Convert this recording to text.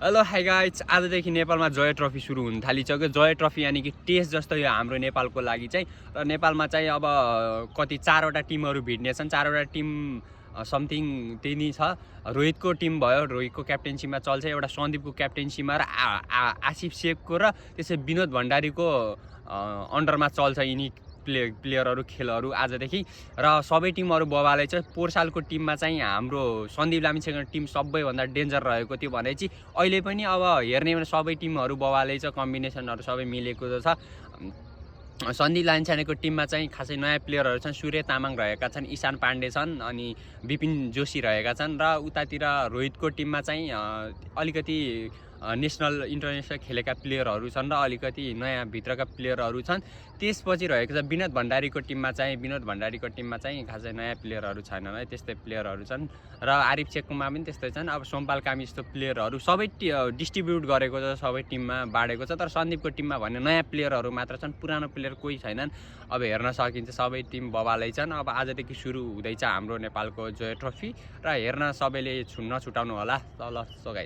Hello hi guys, आजदेखि नेपालमा जय trophy सुरु हुन थालिसक्यो। जय ट्रफी यानि कि टेस्ट जस्तो यो हाम्रो नेपालको लागि चाहिँ। र नेपालमा चाहिँ अब कति 4वटा टिमहरू भिड्नेछन्। 4वटा टिम समथिङ त्यही नै छ। रोहितको टिम भयो, रोहितको क्याप्टेन्सीमा चल्छ। एउटा सन्दीपको क्याप्टेन्सीमा र आसिफ शेखको र त्यसै विनोद भण्डारीको अन्डरमा चल्छ यिनी प्लेयरहरू खेलहरू आजदेखि। र सबै टिमहरू बबालै छ। पोहोर सालको टिममा चाहिँ हाम्रो सन्दीप लामिछानेको टिम सबैभन्दा डेन्जर रहेको थियो भने चाहिँ अहिले पनि अब हेर्ने भने सबै टिमहरू बबालै छ, कम्बिनेसनहरू सबै मिलेको छ। सन्दीप लामिछानेको टिममा चाहिँ खासै नयाँ प्लेयरहरू छन्। सूर्य तामाङ रहेका छन्, ईशान पाण्डे छन्, अनि विपिन जोशी रहेका छन्। र उतातिर रोहितको टिममा चाहिँ अलिकति नेसनल इन्टरनेसनल खेलेका प्लेयरहरू छन् र अलिकति नयाँ भित्रका प्लेयरहरू छन्। त्यसपछि रहेको छ विनोद भण्डारीको टिममा चाहिँ खासै नयाँ प्लेयरहरू छैनन् है, त्यस्तै प्लेयरहरू छन्। र आरिफ शेखकोमा पनि त्यस्तै छन्। अब सोमपाल कामी जस्तो प्लेयरहरू सबै डिस्ट्रिब्युट गरेको छ, सबै टिममा बाँडेको छ। तर सन्दीपको टिममा भने नयाँ प्लेयरहरू मात्र छन्, पुरानो प्लेयर कोही छैनन्। अब हेर्न सकिन्छ सबै टिम बबालै छन्। अब आजदेखि सुरु हुँदैछ हाम्रो नेपालको जय ट्रफी र हेर्न सबैले नछुटाउनु होला। ल सो गाइस।